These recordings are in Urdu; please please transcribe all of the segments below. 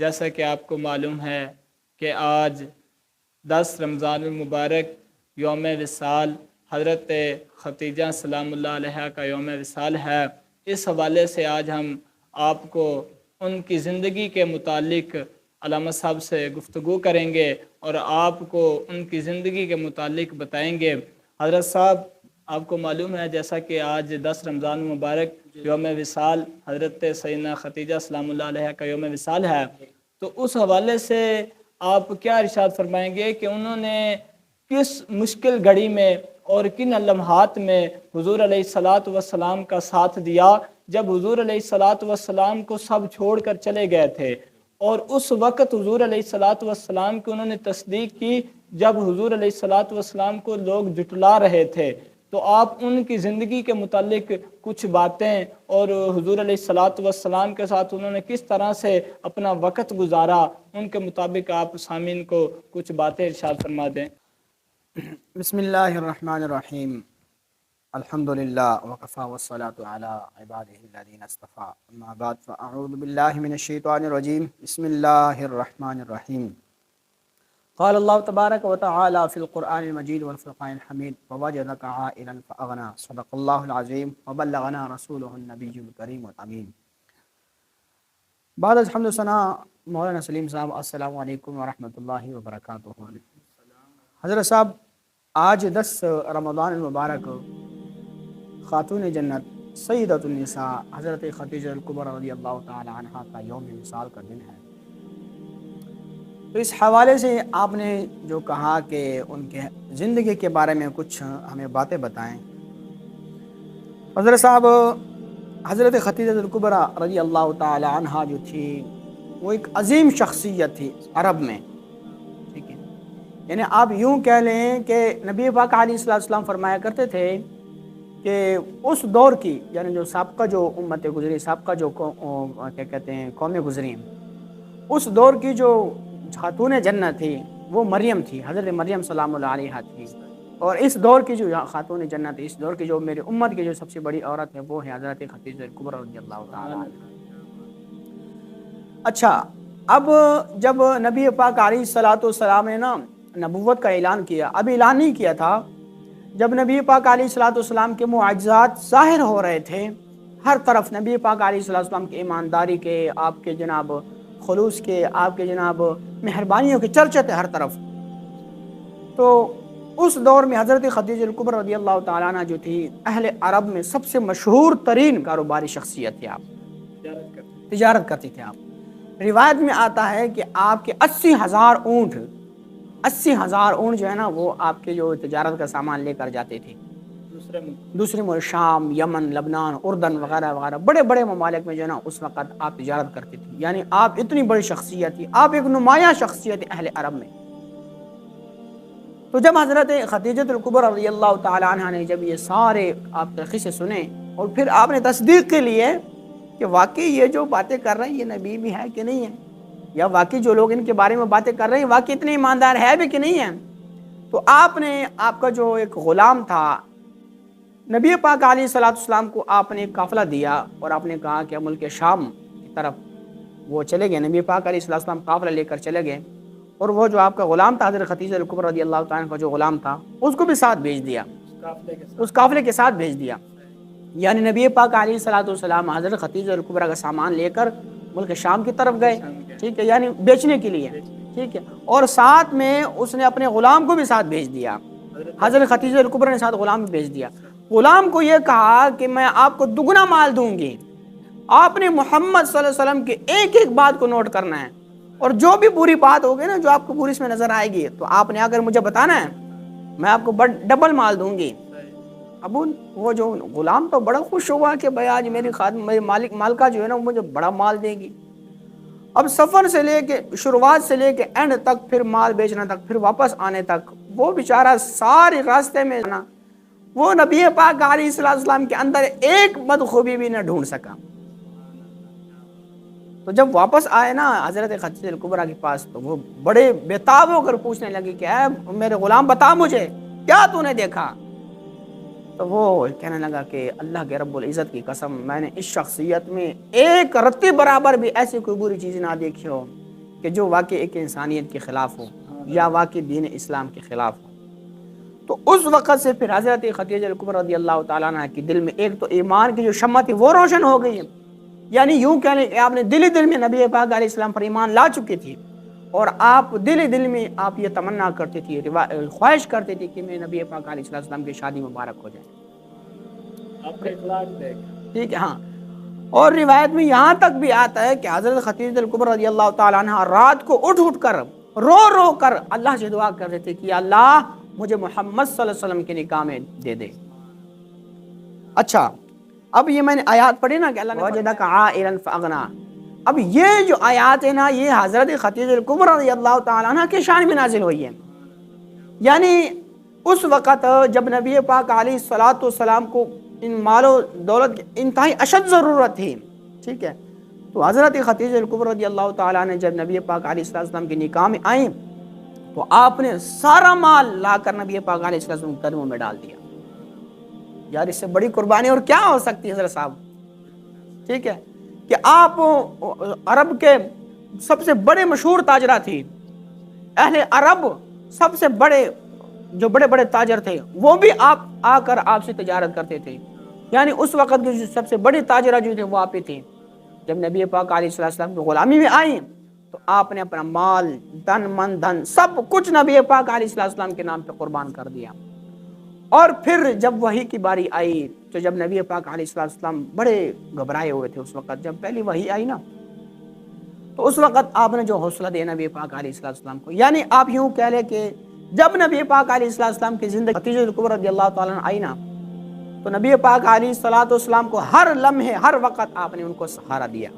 جیسا کہ آپ کو معلوم ہے کہ آج 10 رمضان المبارک یوم وصال حضرت ختیجہ سلام اللہ علیہ کا یوم وصال ہے۔ اس حوالے سے آج ہم آپ کو ان کی زندگی کے متعلق علامہ صاحب سے گفتگو کریں گے اور آپ کو ان کی زندگی کے متعلق بتائیں گے۔ حضرت صاحب، آپ کو معلوم ہے جیسا کہ آج 10 رمضان مبارک یوم وصال حضرت سیدنا ختیجہ سلام اللہ علیہ کا یوم وصال ہے، تو اس حوالے سے آپ کیا ارشاد فرمائیں گے کہ انہوں نے کس مشکل گھڑی میں اور کن لمحات میں حضور علیہ الصلاۃ والسلام کا ساتھ دیا، جب حضور علیہ الصلاۃ والسلام کو سب چھوڑ کر چلے گئے تھے، اور اس وقت حضور علیہ الصلاۃ والسلام کی انہوں نے تصدیق کی جب حضور علیہ الصلاۃ والسلام کو لوگ جھٹلا رہے تھے، تو آپ ان کی زندگی کے متعلق کچھ باتیں اور حضور علیہ الصلاۃ والسلام کے ساتھ انہوں نے کس طرح سے اپنا وقت گزارا، ان کے مطابق آپ سامعین کو کچھ باتیں ارشاد فرما دیں۔ بسم اللہ الرحمن الرحیم، الحمدللہ وکفی والصلاۃ علی عبادہ الذین اصطفی، اما بعد فاعوذ باللہ من الشیطان الرجیم، بسم اللہ الرحمن الرحیم۔ قال اللہ تبارک و تعالی فی القرآن المجید والفرقان الحمید، ووجدک عائلا فاغنی، صدق اللہ العظیم وبلغنا رسولہ النبی الکریم الامین۔ بعد از حمد و ثنا مولانا سلیم صاحب، السلام علیکم ورحمۃ اللہ وبرکاتہ۔ حضرت صاحب، آج 10 رمضان المبارک خاتون جنت سیدۃ النساء حضرت ختیجہ الکبریٰ رضی اللہ تعالی عنہ کا یوم وصال کا دن ہے، تو اس حوالے سے آپ نے جو کہا کہ ان کے زندگی کے بارے میں کچھ ہمیں باتیں بتائیں۔ حضرت صاحب، حضرت ختیجہ الکبریٰ رضی اللہ تعالی عنہ جو تھی وہ ایک عظیم شخصیت تھی عرب میں، ٹھیک ہے، یعنی آپ یوں کہہ لیں کہ نبی پاک علیہ السلام فرمایا کرتے تھے کہ اس دور کی، یعنی جو سابقہ جو امت گزری، سابقہ جو کیا کہتے ہیں قومیں گزری، اس دور کی جو خاتون جنت تھی وہ مریم تھی، حضرت مریم سلام اللہ علیہا تھی، اور اس دور کی جو خاتون جنت ہے، اس دور کی جو میری امت کی جو سب سے بڑی عورت ہے وہ ہے حضرت ختیجہ الکبریٰ رضی اللہ تعالی عنہ۔ اچھا، اب جب نبی پاک علیہ السلام نے نا نبوت کا اعلان کیا، اب اعلان نہیں کیا تھا، جب نبی پاک علیہ السلام کے معجزات ظاہر ہو رہے تھے ہر طرف، نبی پاک علیہ السلام کی ایمانداری کے، آپ کے جناب خلوص کے، آپ کے جناب مہربانیوں کے چرچے تھے ہر طرف، تو اس دور میں حضرت ختیجہ الکبریٰ رضی اللہ تعالیٰ عنہ جو تھی اہل عرب میں سب سے مشہور ترین کاروباری شخصیت تھی، آپ تجارت کرتی تھے۔ آپ روایت میں آتا ہے کہ آپ کے 80,000 اونٹ 80,000 اونٹ جو ہے نا وہ آپ کے جو تجارت کا سامان لے کر جاتے تھے دوسرے ملک، شام، یمن، لبنان، اردن وغیرہ وغیرہ بڑے بڑے ممالک میں جو ہے نا اس وقت آپ تجارت کرتے تھے، یعنی آپ اتنی بڑی شخصیت تھی، آپ ایک نمایاں شخصیت اہل عرب میں۔ تو جب حضرت ختیجہ الکبریٰ رضی اللہ تعالی عنہ نے جب یہ سارے آپ کے قصے سنے اور پھر آپ نے تصدیق کے لیے کہ واقعی یہ جو باتیں کر رہے ہیں یہ نبی بھی ہے کہ نہیں ہے، یا واقعی جو لوگ ان کے بارے میں باتیں کر رہے ہیں واقعی اتنے ایماندار ہے بھی کہ نہیں ہے، تو آپ نے آپ کا جو ایک غلام تھا نبی پاک علیہ السلام کو آپ نے قافلہ دیا اور آپ نے کہا کہ ملک شام کی طرف وہ چلے گئے، نبی پاک علیہ السلام قافلہ لے کر چلے گئے، اور وہ جو آپ کا غلام تھا حضرت ختیجہ الکبریٰ رضی اللہ تعالیٰ عنہ کا جو غلام تھا اس کو بھی ساتھ بھیج دیا، اس قافلے کے ساتھ بھیج دیا، یعنی نبی پاک علیہ السلام حضرت ختیجہ الکبریٰ کا سامان لے کر ملک شام کی طرف گئے، ٹھیک ہے، یعنی بیچنے کے لیے، ٹھیک ہے، اور ساتھ میں اس نے اپنے غلام کو بھی ساتھ بھیج دیا، حضرت ختیجہ الکبریٰ نے ساتھ غلام بھی بھیج دیا، غلام کو یہ کہا کہ میں آپ کو دگنا مال دوں گی، آپ نے محمد صلی اللہ علیہ وسلم کی ایک ایک بات کو نوٹ کرنا ہے، اور جو بھی بری بات ہوگی نا جو آپ کو پوری اس میں نظر آئے گی تو آپ نے اگر مجھے بتانا ہے میں آپ کو ڈبل مال دوں گی۔ اب وہ جو غلام تو بڑا خوش ہوا کہ بھائی آج میری خادم میری مالکہ جو ہے نا مجھے بڑا مال دے گی۔ اب سفر سے لے کے شروعات سے لے کے اینڈ تک، پھر مال بیچنا تک، پھر واپس آنے تک، وہ بیچارہ سارے راستے میں نا وہ نبی پاک علیہ السلام کے اندر ایک بدخوبی بھی نہ ڈھونڈ سکا۔ تو جب واپس آئے نا حضرت ختیجہ الکبریٰ کے پاس تو وہ بڑے بےتاب ہو کر پوچھنے لگے کہ اے میرے غلام بتا مجھے کیا تو نے دیکھا، تو وہ کہنے لگا کہ اللہ کے رب العزت کی قسم میں نے اس شخصیت میں ایک رتی برابر بھی ایسی کوئی بری چیز نہ دیکھی ہو، کہ جو واقعی ایک انسانیت کے خلاف ہو یا واقعی دین اسلام کے خلاف ہو۔ تو اس وقت سے پھر حضرت خدیجہ الکبریٰ رضی اللہ تعالیٰ عنہ کے دل میں ایک تو ایمان کی جو شمع تھی وہ روشن ہو گئی ہے، یعنی یوں کہہ لیں کہ آپ نے دل دل میں نبی پاک علیہ السلام پر ایمان لا چکی تھی، اور آپ دل دل میں آپ یہ تمنا کرتے تھی، خواہش کرتے تھی کہ میں نبی پاک علیہ السلام کی شادی مبارک ہو جائے۔ آپ کا اخلاق دیکھ، ٹھیک ہے، ہاں۔ اور روایت میں یہاں تک بھی آتا ہے کہ حضرت خدیجہ الکبریٰ رضی اللہ تعالیٰ عنہ رات کو اٹھ کر رو رو کر اللہ سے دعا کرتے تھے کہ اللہ مجھے محمد صلی اللہ علیہ وسلم کے نکاح میں دے دے۔ اچھا، اب یہ میں نے آیات پڑھی نا کہ اللہ نے وجدک عائلا فاغنا، اب یہ جو آیات ہے نا یہ حضرت خدیجہ الکبریٰ رضی اللہ تعالیٰ عنہ کے شان میں نازل ہوئی ہے، یعنی اس وقت جب نبی پاک علیہ الصلوۃ والسلام کو ان مال و دولت کی انتہائی اشد ضرورت تھی، ٹھیک ہے، تو حضرت خدیجہ الکبریٰ رضی اللہ تعالیٰ نے جب نبی پاک علیہ السلام کے نکاح میں آئیں تو آپ نے سارا مال لا کر نبی پاک علیہ السلام کے قدموں میں ڈال دیا۔ یار اس سے بڑی قربانی اور کیا ہو سکتی ہے حضرت صاحب، ٹھیک ہے، کہ آپ عرب کے سب سے بڑے مشہور تاجرہ تھی، اہل عرب سب سے بڑے جو بڑے بڑے تاجر تھے وہ بھی آپ آ کر آپ سے تجارت کرتے تھے، یعنی اس وقت کی سب سے بڑی تاجرہ جو تھے وہ آپ ہی تھی۔ جب نبی پاک علیہ السلام کی غلامی میں آئیں تو آپ نے اپنا مال، دن من دھن سب کچھ نبی پاک علیہ السلام کے نام پہ قربان کر دیا۔ اور پھر جب وحی کی باری آئی تو جب نبی پاک علیہ السلام بڑے گھبرائے ہوئے تھے، اس وقت جب پہلی وحی آئی نا تو اس وقت آپ نے جو حوصلہ دیا نبی پاک علیہ السلام کو، یعنی آپ یوں کہہ لیں کہ جب نبی پاک علیہ السلام کی زندگی خدیجہ الکبریٰ رضی اللہ تعالیٰ عنہ آئی نا تو نبی پاک علیہ السلام کو ہر لمحے ہر وقت آپ نے ان کو سہارا دیا،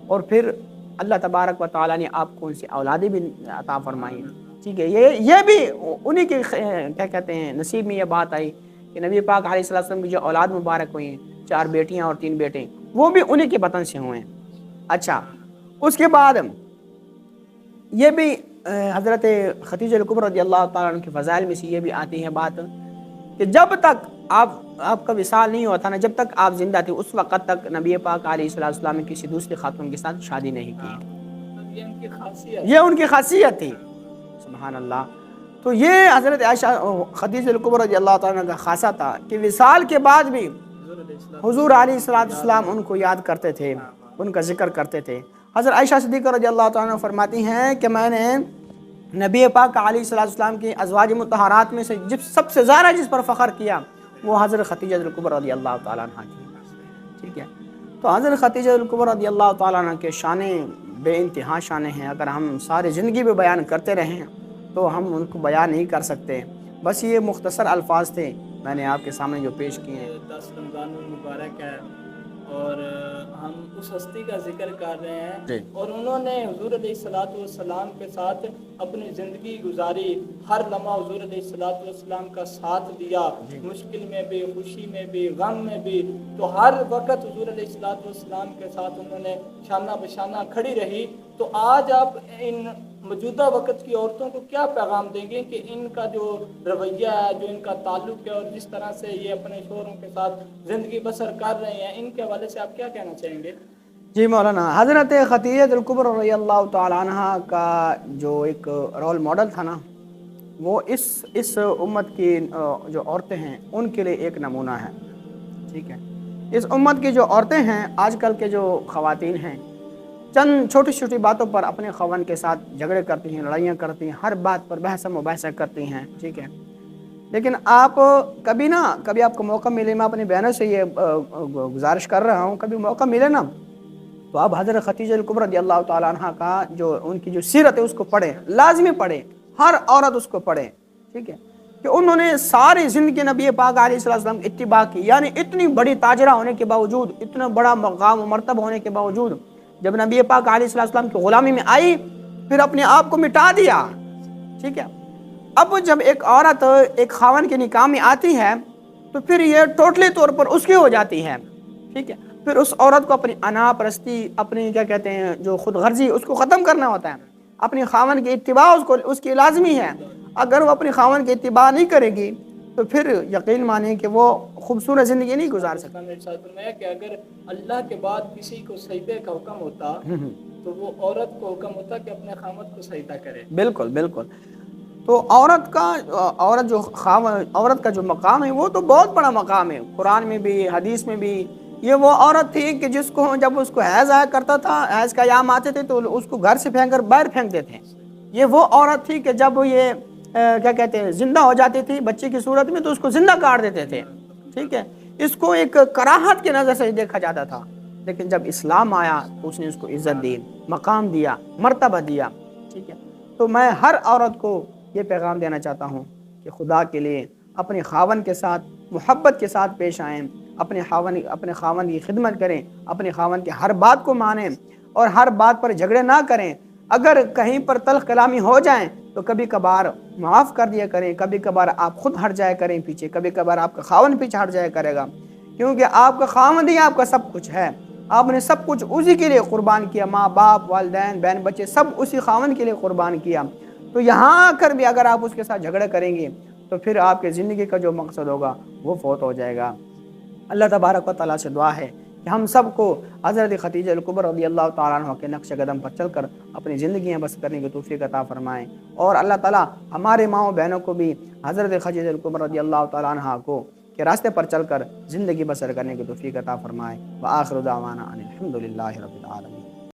اور پھر اللہ تبارک و تعالیٰ نے آپ کو ان سے اولادیں بھی عطا فرمائی، ٹھیک ہے۔ یہ بھی انہی کے کیا کہتے ہیں نصیب میں یہ بات آئی کہ نبی پاک علیہ السلام کی جو اولاد مبارک ہوئی ہیں، 4 بیٹیاں اور 3 بیٹے، وہ بھی انہی کے بطن سے ہوئے ہیں۔ اچھا، اس کے بعد یہ بھی حضرت خدیجہ الکبریٰ رضی اللہ تعالیٰ عنہ کے فضائل میں سے یہ بھی آتی ہے بات کہ جب تک آپ کا وصال نہیں ہوا تھا نا، جب تک آپ زندہ تھے اس وقت تک نبی پاک علیہ السلام نے کسی دوسری خاتون کے ساتھ شادی نہیں کی، یہ ان کی خاصیت تھی، سبحان اللہ۔ تو یہ حضرت عائشہ خدیجہ الکبریٰ رضی اللہ تعالیٰ عنہ کا خاصہ تھا کہ وصال کے بعد بھی حضور علیہ السلام ان کو یاد کرتے تھے، ان کا ذکر کرتے تھے۔ حضرت عائشہ صدیقہ رضی اللہ تعالیٰ عنہ فرماتی ہیں کہ میں نے نبی پاک علیہ السلام کی ازواج مطہرات میں سے سب سے زیادہ جس پر فخر کیا وہ حضرت خدیجہ الکبریٰ رضی اللہ تعالیٰ عنہ کی، ٹھیک ہے۔ تو حضرت خدیجہ الکبریٰ رضی اللہ تعالیٰ عنہ کے شانیں بے انتہا شانیں ہیں، اگر ہم ساری زندگی میں بیان کرتے رہیں تو ہم ان کو بیان نہیں کر سکتے۔ بس یہ مختصر الفاظ تھے میں نے آپ کے سامنے جو پیش کیے ہیں۔ 10 رمضان المبارک ہے اور ہم اس ہستی کا ذکر کر رہے ہیں اور انہوں نے حضور علیہ السلام کے ساتھ اپنی زندگی گزاری، ہر لمحہ حضور علیہ السلام کا ساتھ دیا، مشکل میں بھی، خوشی میں بھی، غم میں بھی، تو ہر وقت حضور علیہ السلام کے ساتھ انہوں نے شانہ بشانہ کھڑی رہی۔ تو آج آپ ان موجودہ وقت کی عورتوں کو کیا پیغام دیں گے کہ ان کا جو رویہ ہے، جو ان کا تعلق ہے اور جس طرح سے یہ اپنے شوہروں کے ساتھ زندگی بسر کر رہے ہیں، ان کے حوالے سے آپ کیا کہنا چاہیں گے؟ جی مولانا، حضرت خدیجہ الکبریٰ رضی اللہ تعالیٰ عنہ کا جو ایک رول ماڈل تھا نا وہ اس امت کی جو عورتیں ہیں ان کے لیے ایک نمونہ ہے، ٹھیک ہے۔ اس امت کی جو عورتیں ہیں، آج کل کے جو خواتین ہیں، چند چھوٹی چھوٹی باتوں پر اپنے خاوند کے ساتھ جھگڑے کرتی ہیں، لڑائیاں کرتی ہیں، ہر بات پر بحث مباحثہ کرتی ہیں، ٹھیک ہے۔ لیکن آپ کبھی آپ کو موقع ملے، میں اپنی بہنوں سے یہ گزارش کر رہا ہوں، کبھی موقع ملے نا تو آپ حضرت خدیجہ الکبریٰ رضی اللہ تعالیٰ عنہ کا جو ان کی جو سیرت ہے اس کو پڑھیں، لازمی پڑھیں، ہر عورت اس کو پڑھے، ٹھیک ہے، کہ انہوں نے ساری زندگی نبی پاک علیہ السلام کی اتباع کی، یعنی اتنی بڑی تاجرہ ہونے کے باوجود، اتنا بڑا مقام و مرتبہ ہونے کے باوجود جب نبی پاک علیہ السلام کی غلامی میں آئی پھر اپنے آپ کو مٹا دیا، ٹھیک ہے۔ اب جب ایک عورت ایک خاوند کے نکاح میں آتی ہے تو پھر یہ ٹوٹلی طور پر اس کی ہو جاتی ہے، ٹھیک ہے۔ پھر اس عورت کو اپنی انا پرستی، اپنی کیا کہتے ہیں جو خود غرضی، اس کو ختم کرنا ہوتا ہے، اپنی خاوند کی اتباع اس کی لازمی ہے۔ اگر وہ اپنی خاوند کی اتباع نہیں کرے گی تو پھر یقین مانیں کہ وہ خوبصورت زندگی نہیں گزار سکتی۔ کہ اگر اللہ کے بعد کسی کو سجدے کا حکم ہوتا تو وہ عورت کو حکم ہوتا کہ اپنے خامد کو سجدہ کرے. بالکل بالکل. تو عورت کا جو مقام ہے وہ تو بہت بڑا مقام ہے. قرآن میں بھی حدیث میں بھی یہ وہ عورت تھی کہ جس کو جب اس کو حیض آیا کرتا تھا، حیض کا ایام آتے تھے تو اس کو گھر سے پھینک کر باہر پھینک دیتے. یہ وہ عورت تھی کہ جب یہ کیا کہتے ہیں زندہ ہو جاتی تھی بچے کی صورت میں تو اس کو زندہ کاٹ دیتے تھے. ٹھیک ہے، اس کو ایک کراہت کی نظر سے دیکھا جاتا تھا. لیکن جب اسلام آیا تو اس نے اس کو عزت دی، مقام دیا، مرتبہ دیا. ٹھیک ہے، تو میں ہر عورت کو یہ پیغام دینا چاہتا ہوں کہ خدا کے لیے اپنے خاوند کے ساتھ محبت کے ساتھ پیش آئیں، اپنے خاوند کی خدمت کریں، اپنے خاوند کی ہر بات کو مانیں اور ہر بات پر جھگڑے نہ کریں. اگر کہیں پر تلخ کلامی ہو جائیں تو کبھی کبھار معاف کر دیا کریں، کبھی کبھار آپ خود ہٹ جایا کریں پیچھے، کبھی کبھار آپ کا خاوند پیچھے ہٹ جایا کرے گا، کیونکہ آپ کا خاوند ہی آپ کا سب کچھ ہے. آپ نے سب کچھ اسی کے لیے قربان کیا، ماں باپ، والدین، بہن بچے سب اسی خاوند کے لیے قربان کیا. تو یہاں آ کر بھی اگر آپ اس کے ساتھ جھگڑے کریں گے تو پھر آپ کے زندگی کا جو مقصد ہوگا وہ فوت ہو جائے گا. اللہ تبارک و تعالیٰ سے دعا ہے کہ ہم سب کو حضرت خدیجہ الکبریٰ رضی اللہ تعالیٰ عنہ کے نقش قدم پر چل کر اپنی زندگیاں بسر کرنے کی توفیق عطا فرمائیں، اور اللہ تعالیٰ ہمارے ماؤں بہنوں کو بھی حضرت خدیجہ الکبریٰ رضی اللہ تعالیٰ عنہ کو کے راستے پر چل کر زندگی بسر کرنے کی توفیق عطا فرمائیں. وآخر دعوانا ان الحمد للہ رب العالمین.